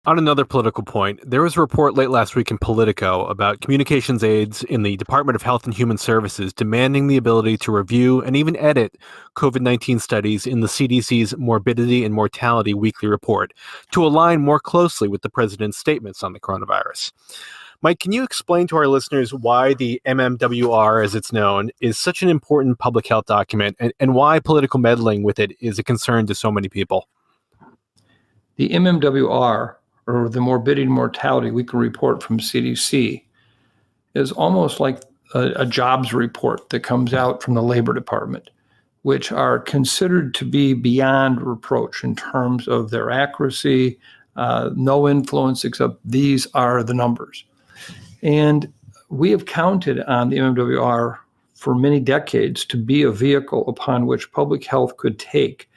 On another political point, there was a report late last week in Politico about communications aides in the Department of Health and Human Services demanding the ability to review and even edit COVID-19 studies in the CDC's Morbidity and Mortality Weekly Report to align more closely with the president's statements on the coronavirus. Mike, can you explain to our listeners why the MMWR, as it's known, is such an important public health document and why political meddling with it is a concern to so many people? The MMWR, or the Morbidity and Mortality Weekly Report from CDC, is almost like a jobs report that comes out from the Labor Department, which are considered to be beyond reproach in terms of their accuracy, no influence except these are the numbers. And we have counted on the MMWR for many decades to be a vehicle upon which public health could take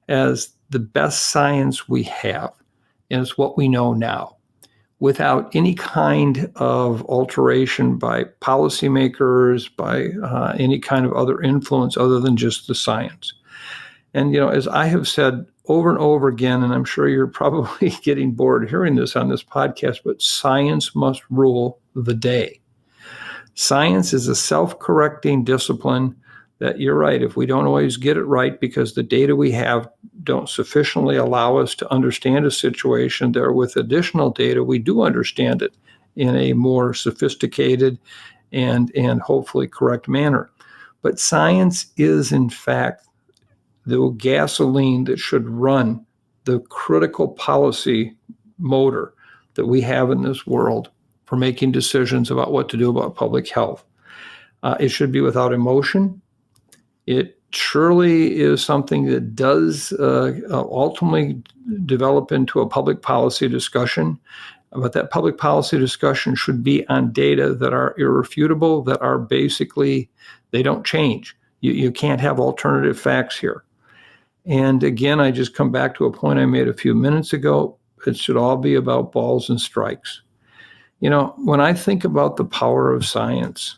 as the best science we have. And it's what we know now, without any kind of alteration by policymakers, by any kind of other influence other than just the science. And, as I have said over and over again, and I'm sure you're probably getting bored hearing this on this podcast, but science must rule the day. Science is a self-correcting discipline that, you're right, if we don't always get it right because the data we have don't sufficiently allow us to understand a situation there, with additional data, we do understand it in a more sophisticated and hopefully correct manner. But science is, in fact, the gasoline that should run the critical policy motor that we have in this world for making decisions about what to do about public health. It should be without emotion. It surely is something that does ultimately develop into a public policy discussion, but that public policy discussion should be on data that are irrefutable, that are basically, they don't change. You can't have alternative facts here. And again, I just come back to a point I made a few minutes ago. It should all be about balls and strikes. When I think about the power of science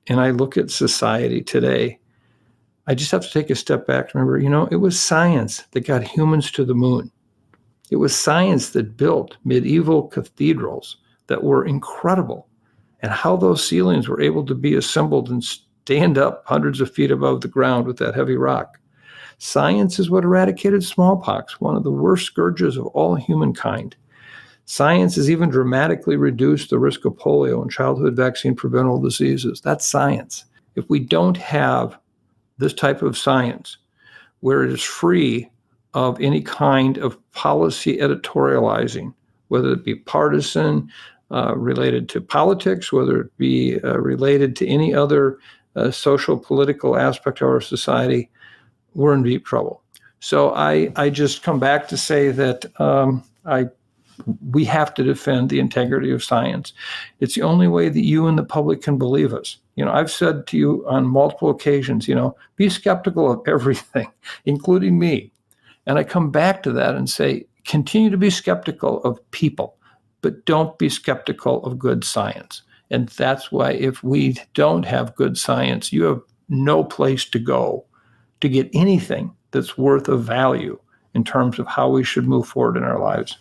and I look at society today, I just have to take a step back to remember, it was science that got humans to the moon. It was science that built medieval cathedrals that were incredible, and how those ceilings were able to be assembled and stand up hundreds of feet above the ground with that heavy rock. Science is what eradicated smallpox, one of the worst scourges of all humankind. Science has even dramatically reduced the risk of polio and childhood vaccine preventable diseases. That's science. If we don't have this type of science, where it is free of any kind of policy editorializing, whether it be partisan, related to politics, whether it be related to any other social political aspect of our society, we're in deep trouble. So I just come back to say that we have to defend the integrity of science. It's the only way that you and the public can believe us. I've said to you on multiple occasions, be skeptical of everything, including me. And I come back to that and say, continue to be skeptical of people, but don't be skeptical of good science. And that's why if we don't have good science, you have no place to go to get anything that's worth of value in terms of how we should move forward in our lives.